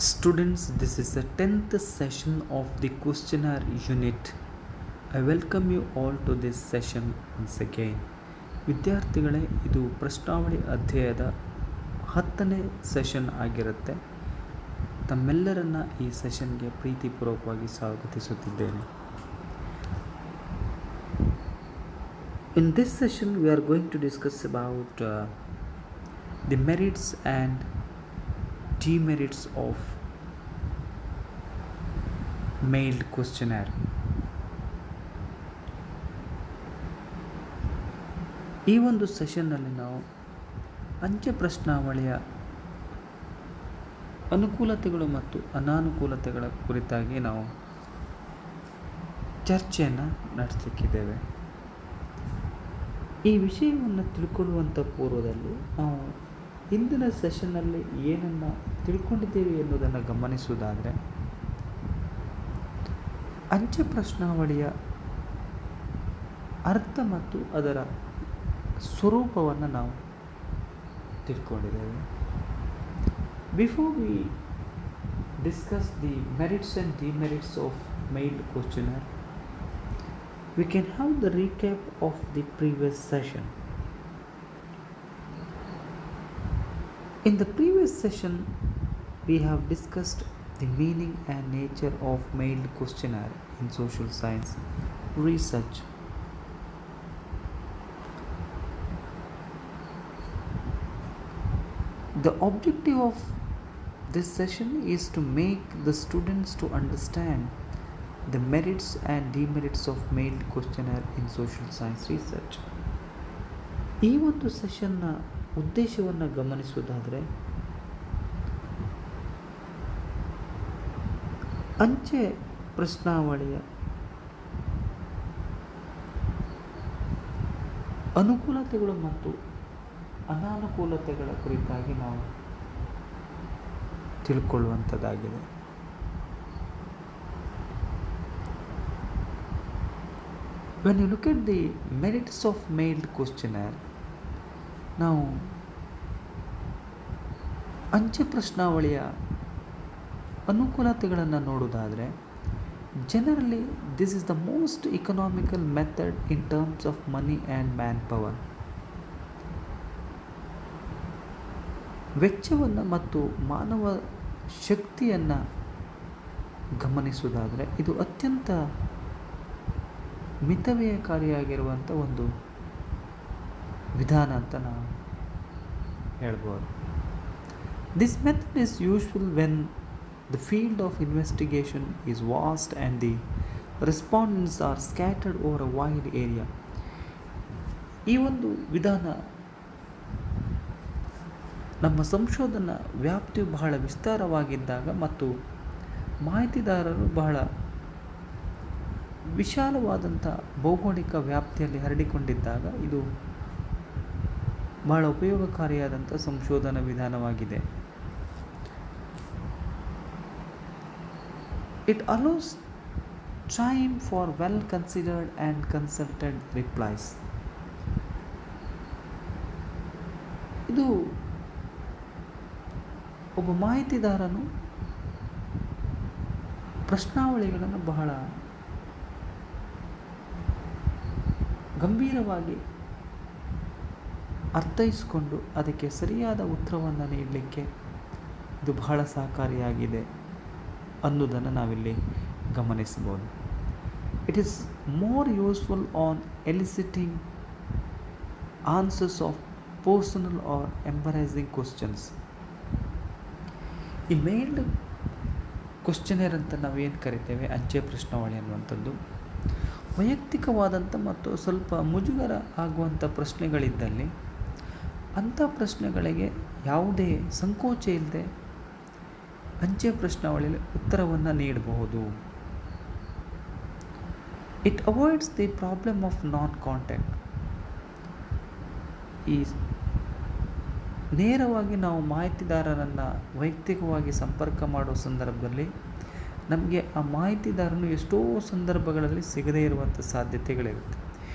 Students, this is the 10th session of the questionnaire unit. I welcome you all to this session once again. ವಿದ್ಯಾರ್ಥಿಗಳೇ, ಇದು ಪ್ರಶ್ನಾವಳಿ ಅಧ್ಯಾಯದ 10ನೇ session ಆಗಿರುತ್ತೆ. ತಮ್ಮೆಲ್ಲರನ್ನ ಈ ಸೆಷನ್ಗೆ ಪ್ರೀತಿಪೂರ್ವಕವಾಗಿ ಸ್ವಾಗತಿಸುತ್ತಿದ್ದೇನೆ. In this session we are going to discuss about the merits and demerits of mailed questionnaire. ಈ ಒಂದು ಸೆಷನ್ನಲ್ಲಿ ನಾವು ಅಂಚೆ ಪ್ರಶ್ನಾವಳಿಯ ಅನುಕೂಲತೆಗಳು ಮತ್ತು ಅನಾನುಕೂಲತೆಗಳ ಕುರಿತಾಗಿ ನಾವು ಚರ್ಚೆಯನ್ನು ನಡೆಸಲಿಕ್ಕಿದ್ದೇವೆ. ಈ ವಿಷಯವನ್ನು ತಿಳ್ಕೊಳ್ಳುವಂಥ ಪೂರ್ವದಲ್ಲಿ ನಾವು ಇಂದಿನ ಸೆಷನ್ನಲ್ಲಿ ಏನನ್ನು ತಿಳ್ಕೊಂಡಿದ್ದೇವೆ ಎನ್ನುವುದನ್ನು ಗಮನಿಸುವುದಾದರೆ, ಅಂಚೆ ಪ್ರಶ್ನಾವಳಿಯ ಅರ್ಥ ಮತ್ತು ಅದರ ಸ್ವರೂಪವನ್ನು ನಾವು ತಿಳ್ಕೊಂಡಿದ್ದೇವೆ. Before we discuss the merits and demerits of mailed questionnaire, we can have the recap of the previous session. In the previous session, we have discussed the meaning and nature of mailed questionnaire in social science research. The objective of this session is to make the students to understand the merits and demerits of mailed questionnaire in social science research. ಈ ಒಂದು ಸೆಷನ್ನ ಉದ್ದೇಶವನ್ನು ಗಮನಿಸುವುದಾದರೆ, ಅಂಚೆ ಪ್ರಶ್ನಾವಳಿಯ ಅನುಕೂಲತೆಗಳು ಮತ್ತು ಅನಾನುಕೂಲತೆಗಳ ಕುರಿತಾಗಿ ನಾವು ತಿಳ್ಕೊಳ್ಳುವಂಥದ್ದಾಗಿದೆ. When you look at the merits of mailed questionnaire, ನಾವು ಅಂಚೆ ಪ್ರಶ್ನಾವಳಿಯ ಅನುಕೂಲತೆಗಳನ್ನು ನೋಡುವುದಾದರೆ, generally this is the most economical method in terms of money and man power. ವೆಚ್ಚವನ್ನು ಮತ್ತು ಮಾನವ ಶಕ್ತಿಯನ್ನು ಗಮನಿಸುವುದಾದರೆ ಇದು ಅತ್ಯಂತ ಮಿತವ್ಯಯಕಾರಿಯಾಗಿರುವಂಥ ಒಂದು ವಿಧಾನ ಅಂತ ನಾವು ಹೇಳ್ಬೋದು. This method is usual when the field of investigation is vast and the respondents are scattered over a wide area. ಈ ಒಂದು ವಿಧಾನ ನಮ್ಮ ಸಂಶೋಧನಾ ವ್ಯಾಪ್ತಿಯು ಬಹಳ ವಿಸ್ತಾರವಾಗಿದ್ದಾಗ ಮತ್ತು ಮಾಹಿತಿದಾರರು ಬಹಳ ವಿಶಾಲವಾದಂಥ ಭೌಗೋಳಿಕ ವ್ಯಾಪ್ತಿಯಲ್ಲಿ ಹರಡಿಕೊಂಡಿದ್ದಾಗ ಇದು ಬಹಳ ಉಪಯೋಗಕಾರಿಯಾದಂಥ ಸಂಶೋಧನಾ ವಿಧಾನವಾಗಿದೆ. It allows time for well considered and consulted replies. ಇದು ಒಬ್ಬ ಮಾಹಿತಿದಾರನು ಪ್ರಶ್ನಾವಳಿಗಳನ್ನು ಬಹಳ ಗಂಭೀರವಾಗಿ ಅರ್ಥೈಸಿಕೊಂಡು ಅದಕ್ಕೆ ಸರಿಯಾದ ಉತ್ತರವನ್ನು ನೀಡಲಿಕ್ಕೆ ಇದು ಬಹಳ ಸಹಕಾರಿಯಾಗಿದೆ ಅನ್ನೋದನ್ನು ನಾವಿಲ್ಲಿ ಗಮನಿಸಬಹುದು. It is more useful on eliciting answers of personal or embarrassing questions. ಈ ಮೇಲ್ಡ್ ಕ್ವಶ್ಚನರ್ ಅಂತ ನಾವೇನು ಕರಿತೇವೆ, ಅಂಚೆ ಪ್ರಶ್ನಾವಳಿ ಅನ್ನುವಂಥದ್ದು ವೈಯಕ್ತಿಕವಾದಂಥ ಮತ್ತು ಸ್ವಲ್ಪ ಮುಜುಗರ ಆಗುವಂಥ ಪ್ರಶ್ನೆಗಳಿದ್ದಲ್ಲಿ ಅಂಥ ಪ್ರಶ್ನೆಗಳಿಗೆ ಯಾವುದೇ ಸಂಕೋಚ ಇಲ್ಲದೆ ಅಂಚೆ ಪ್ರಶ್ನಾವಳಿಯಲ್ಲಿ ಉತ್ತರವನ್ನು ನೀಡಬಹುದು. It avoids the problem of non contact. ಈ ನೇರವಾಗಿ ನಾವು ಮಾಹಿತಿದಾರರನ್ನು ವೈಯಕ್ತಿಕವಾಗಿ ಸಂಪರ್ಕ ಮಾಡುವ ಸಂದರ್ಭದಲ್ಲಿ ನಮಗೆ ಆ ಮಾಹಿತಿದಾರನು ಎಷ್ಟೋ ಸಂದರ್ಭಗಳಲ್ಲಿ ಸಿಗದೇ ಇರುವಂಥ ಸಾಧ್ಯತೆಗಳಿರುತ್ತೆ.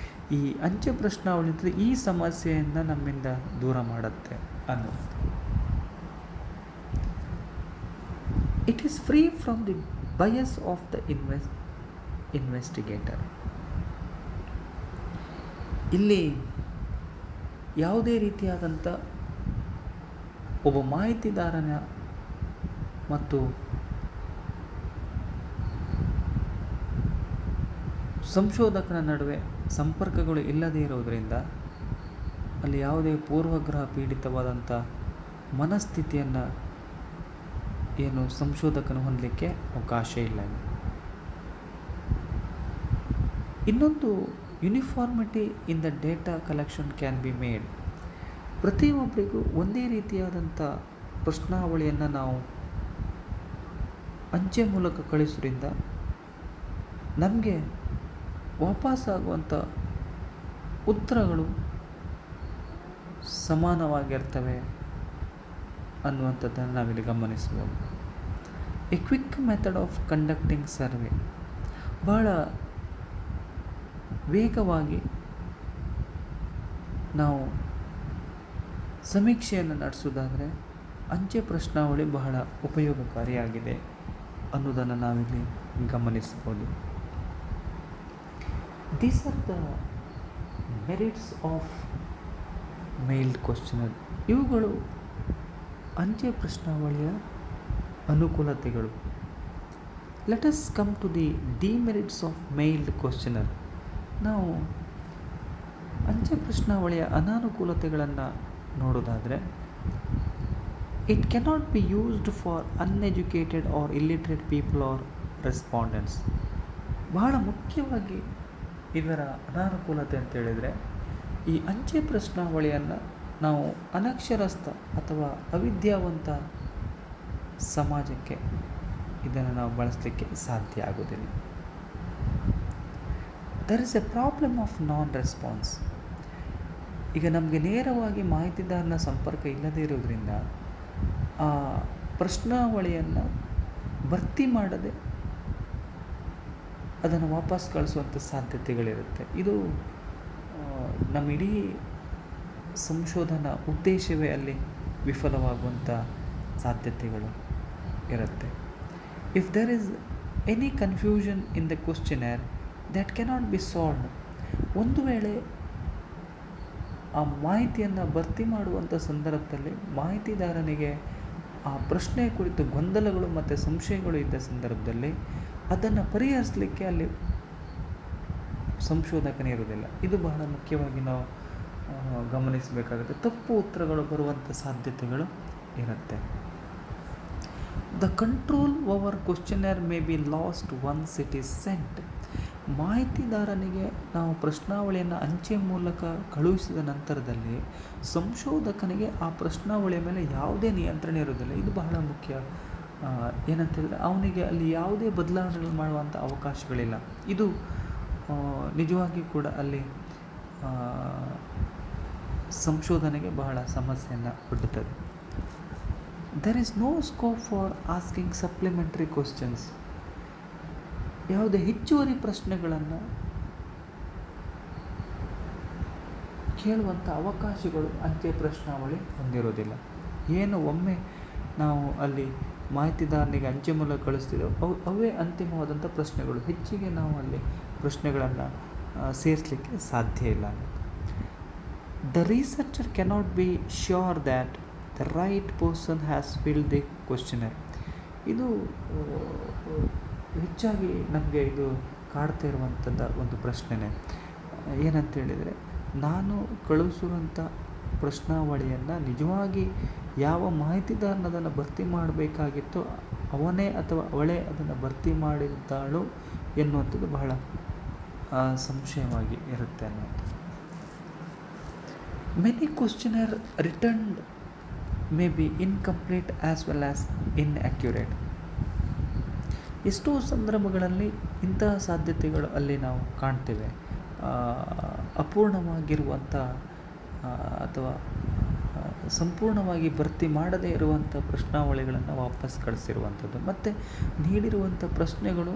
ಈ ಅಂಚೆ ಪ್ರಶ್ನಾವಳಿ ಈ ಸಮಸ್ಯೆಯನ್ನು ನಮ್ಮಿಂದ ದೂರ ಮಾಡುತ್ತೆ ಅನ್ನೋದು. It is free from the bias of the investigator. ಇಲ್ಲಿ ಯಾವುದೇ ರೀತಿಯಾದಂಥ ಒಬ್ಬ ಮಾಹಿತಿದಾರನ ಮತ್ತು ಸಂಶೋಧಕನ ನಡುವೆ ಸಂಪರ್ಕಗಳು ಇಲ್ಲದೇ ಇರೋದರಿಂದ ಅಲ್ಲಿ ಯಾವುದೇ ಪೂರ್ವಗ್ರಹ ಪೀಡಿತವಾದಂಥ ಮನಸ್ಥಿತಿಯನ್ನು ಏನು ಸಂಶೋಧಕನು ಹೊಂದಲಿಕ್ಕೆ ಅವಕಾಶ ಇಲ್ಲ. ಇನ್ನೊಂದು, uniformity in the data collection can be made. ಪ್ರತಿಯೊಬ್ಬರಿಗೂ ಒಂದೇ ರೀತಿಯಾದಂಥ ಪ್ರಶ್ನಾವಳಿಯನ್ನು ನಾವು ಅಂಚೆ ಮೂಲಕ ಕಳಿಸೋದ್ರಿಂದ ನಮಗೆ ವಾಪಸ್ಸಾಗುವಂಥ ಉತ್ತರಗಳು ಸಮಾನವಾಗಿರ್ತವೆ ಅನ್ನುವಂಥದ್ದನ್ನು ನಾವಿಲ್ಲಿ ಗಮನಿಸ್ಬೋದು. A quick method of conducting survey. ಬಹಳ ವೇಗವಾಗಿ ನಾವು ಸಮೀಕ್ಷೆಯನ್ನು ನಡೆಸೋದಾದರೆ ಅಂಚೆ ಪ್ರಶ್ನಾವಳಿ ಬಹಳ ಉಪಯೋಗಕಾರಿಯಾಗಿದೆ ಅನ್ನೋದನ್ನು ನಾವಿಲ್ಲಿ ಗಮನಿಸ್ಬೋದು. These are the merits of mailed questionnaire. ಇವುಗಳು ಅಂಚೆ ಪ್ರಶ್ನಾವಳಿಯ ಅನುಕೂಲತೆಗಳು. Let us come to the demerits of mailed questionnaire. ನಾವು ಅಂಚೆ ಪ್ರಶ್ನಾವಳಿಯ ಅನಾನುಕೂಲತೆಗಳನ್ನು ನೋಡೋದಾದರೆ, it cannot be used for uneducated or illiterate people or respondents. ಬಹಳ ಮುಖ್ಯವಾಗಿ ಇದರ ಅನಾನುಕೂಲತೆ ಅಂತೇಳಿದರೆ, ಈ ಅಂಚೆ ಪ್ರಶ್ನಾವಳಿಯನ್ನು ನಾವು ಅನಕ್ಷರಸ್ಥ ಅಥವಾ ಅವಿದ್ಯಾವಂತ ಸಮಾಜಕ್ಕೆ ಇದನ್ನು ನಾವು ಬಳಸಲಿಕ್ಕೆ ಸಾಧ್ಯ ಆಗೋದಿಲ್ಲ. There is a problem of non response. ಈಗ ನಮಗೆ ನೇರವಾಗಿ ಮಾಹಿತಿದಾರನ ಸಂಪರ್ಕ ಇಲ್ಲದೇ ಇರೋದ್ರಿಂದ ಆ ಪ್ರಶ್ನಾವಳಿಯನ್ನು ಭರ್ತಿ ಮಾಡದೆ ಅದನ್ನು ವಾಪಸ್ ಕಳಿಸುವಂಥ ಸಾಧ್ಯತೆಗಳಿರುತ್ತೆ. ಇದು ನಮ್ಮ ಇಡೀ ಸಂಶೋಧನಾ ಉದ್ದೇಶವೇ ಅಲ್ಲಿ ವಿಫಲವಾಗುವಂಥ ಸಾಧ್ಯತೆಗಳು ಇರುತ್ತೆ. If there is any confusion in the questionnaire that cannot be solved. ಒಂದು ವೇಳೆ ಆ ಮಾಹಿತಿಯನ್ನು ಭರ್ತಿ ಮಾಡುವಂಥ ಸಂದರ್ಭದಲ್ಲಿ ಮಾಹಿತಿದಾರನಿಗೆ ಆ ಪ್ರಶ್ನೆ ಕುರಿತು ಗೊಂದಲಗಳು ಮತ್ತು ಸಂಶಯಗಳು ಇದ್ದ ಸಂದರ್ಭದಲ್ಲಿ ಅದನ್ನು ಪರಿಹರಿಸಲಿಕ್ಕೆ ಅಲ್ಲಿ ಸಂಶೋಧಕನೇ ಇರುವುದಿಲ್ಲ. ಇದು ಬಹಳ ಮುಖ್ಯವಾಗಿ ನಾವು ಗಮನಿಸಬೇಕಾಗುತ್ತೆ. ತಪ್ಪು ಉತ್ತರಗಳು ಬರುವಂಥ ಸಾಧ್ಯತೆಗಳು ಇರುತ್ತೆ. The control over questionnaire may be lost once it is sent. ಮಾಹಿತಿದಾರನಿಗೆ ನಾವು ಪ್ರಶ್ನಾವಳಿಯನ್ನು ಅಂಚೆ ಮೂಲಕ ಕಳುಹಿಸಿದ ನಂತರದಲ್ಲಿ ಸಂಶೋಧಕನಿಗೆ ಆ ಪ್ರಶ್ನಾವಳಿಯ ಮೇಲೆ ಯಾವುದೇ ನಿಯಂತ್ರಣ ಇರೋದಿಲ್ಲ. ಇದು ಬಹಳ ಮುಖ್ಯ. ಏನಂತೇಳಿದ್ರೆ, ಅವನಿಗೆ ಅಲ್ಲಿ ಯಾವುದೇ ಬದಲಾವಣೆಗಳು ಮಾಡುವಂಥ ಅವಕಾಶಗಳಿಲ್ಲ. ಇದು ನಿಜವಾಗಿ ಕೂಡ ಅಲ್ಲಿ ಸಂಶೋಧನೆಗೆ ಬಹಳ ಸಮಸ್ಯೆಯನ್ನು ಒಡ್ಡುತ್ತದೆ. There is no scope for asking supplementary questions. ಯಾವುದೇ ಹೆಚ್ಚುವರಿ ಪ್ರಶ್ನೆಗಳನ್ನು ಕೇಳುವಂಥ ಅವಕಾಶಗಳು ಅಂಚೆ ಪ್ರಶ್ನಾವಳಿ ಹೊಂದಿರೋದಿಲ್ಲ. ಏನು ಒಮ್ಮೆ ನಾವು ಅಲ್ಲಿ ಮಾಹಿತಿದಾರನಿಗೆ ಅಂಚೆ ಮೂಲಕ ಕಳಿಸ್ತಿದ್ದೆವು, ಅವೇ ಅಂತಿಮವಾದಂಥ ಪ್ರಶ್ನೆಗಳು. ಹೆಚ್ಚಿಗೆ ನಾವು ಅಲ್ಲಿ ಪ್ರಶ್ನೆಗಳನ್ನು ಸೇರಿಸಲಿಕ್ಕೆ ಸಾಧ್ಯ ಇಲ್ಲ. The researcher cannot be sure that the right person has filled the questionnaire. ಇದು ಹೆಚ್ಚಾಗಿ ನಮಗೆ ಇದು ಕಾಡ್ತಾ ಇರುವಂಥದ್ದು ಒಂದು ಪ್ರಶ್ನೆನೇ. ಏನಂತೇಳಿದರೆ, ನಾನು ಕಳುಹಿಸುವಂಥ ಪ್ರಶ್ನಾವಳಿಯನ್ನು ನಿಜವಾಗಿ ಯಾವ ಮಾಹಿತಿದಾರನ ಅದನ್ನು ಭರ್ತಿ ಮಾಡಬೇಕಾಗಿತ್ತೋ ಅವನೇ ಅಥವಾ ಅವಳೇ ಅದನ್ನು ಭರ್ತಿ ಮಾಡಿದ್ದಾಳು ಎನ್ನುವಂಥದ್ದು ಬಹಳ ಸಂಶಯವಾಗಿ ಇರುತ್ತೆ ಅನ್ನುವಂಥದ್ದು. Many questionnaire returned may be incomplete as well as inaccurate. ಎಷ್ಟೋ ಸಂದರ್ಭಗಳಲ್ಲಿ ಇಂತಹ ಸಾಧ್ಯತೆಗಳು ಅಲ್ಲಿ ನಾವು ಕಾಣ್ತೇವೆ. ಅಪೂರ್ಣವಾಗಿರುವಂಥ ಅಥವಾ ಸಂಪೂರ್ಣವಾಗಿ ಭರ್ತಿ ಮಾಡದೇ ಇರುವಂಥ ಪ್ರಶ್ನಾವಳಿಗಳನ್ನು ವಾಪಸ್ ಕಳಿಸಿರುವಂಥದ್ದು, ಮತ್ತು ನೀಡಿರುವಂಥ ಪ್ರಶ್ನೆಗಳು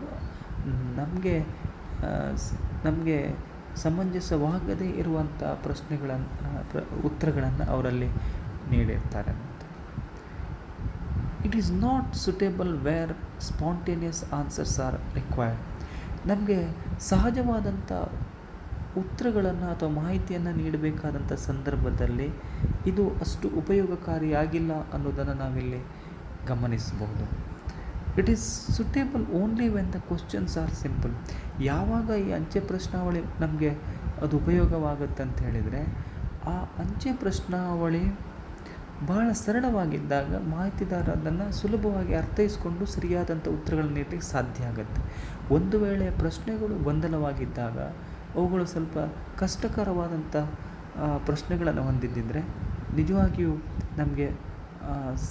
ನಮಗೆ ಸಮಂಜಸವಾಗದೇ ಇರುವಂಥ ಉತ್ತರಗಳನ್ನು ಅವರಲ್ಲಿ ನೀಡಿರ್ತಾರೆ. It is not suitable where spontaneous answers are required. ನಮಗೆ ಸಹಜವಾದಂಥ ಉತ್ತರಗಳನ್ನು ಅಥವಾ ಮಾಹಿತಿಯನ್ನು ನೀಡಬೇಕಾದಂಥ ಸಂದರ್ಭದಲ್ಲಿ ಇದು ಅಷ್ಟು ಉಪಯೋಗಕಾರಿಯಾಗಿಲ್ಲ ಅನ್ನೋದನ್ನು ನಾವಿಲ್ಲಿ ಗಮನಿಸಬಹುದು. It is suitable only when the questions are simple. ಯಾವಾಗ ಈ ಅಂಚೆ ಪ್ರಶ್ನಾವಳಿ ನಮಗೆ ಅದು ಉಪಯೋಗವಾಗುತ್ತೆ ಅಂತ ಹೇಳಿದರೆ, ಆ ಅಂಚೆ ಪ್ರಶ್ನಾವಳಿ ಬಹಳ ಸರಳವಾಗಿದ್ದಾಗ ಮಾಹಿತಿದಾರ ಅದನ್ನು ಸುಲಭವಾಗಿ ಅರ್ಥೈಸಿಕೊಂಡು ಸರಿಯಾದಂಥ ಉತ್ತರಗಳನ್ನು ನೀಡಲಿಕ್ಕೆ ಸಾಧ್ಯ ಆಗುತ್ತೆ. ಒಂದು ವೇಳೆ ಪ್ರಶ್ನೆಗಳು ಗೊಂದಲವಾಗಿದ್ದಾಗ, ಅವುಗಳು ಸ್ವಲ್ಪ ಕಷ್ಟಕರವಾದಂಥ ಪ್ರಶ್ನೆಗಳನ್ನು ಹೊಂದಿದ್ದರೆ ನಿಜವಾಗಿಯೂ ನಮಗೆ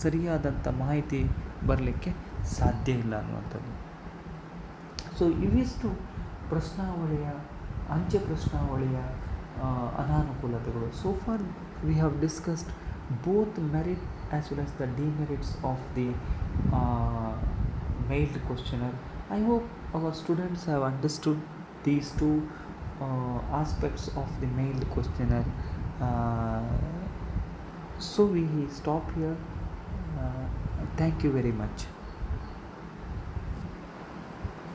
ಸರಿಯಾದಂಥ ಮಾಹಿತಿ ಬರಲಿಕ್ಕೆ ಸಾಧ್ಯ ಇಲ್ಲ ಅನ್ನುವಂಥದ್ದು. ಸೊ ಇವಿಷ್ಟು ಪ್ರಶ್ನಾವಳಿಯ ಅಂಚೆ ಪ್ರಶ್ನಾವಳಿಯ ಅನಾನುಕೂಲತೆಗಳು. So for we have discussed both merit as well as the demerits of the mailed questionnaire. I hope our students have understood these two aspects of the mailed questionnaire. So we stop here. Thank you very much.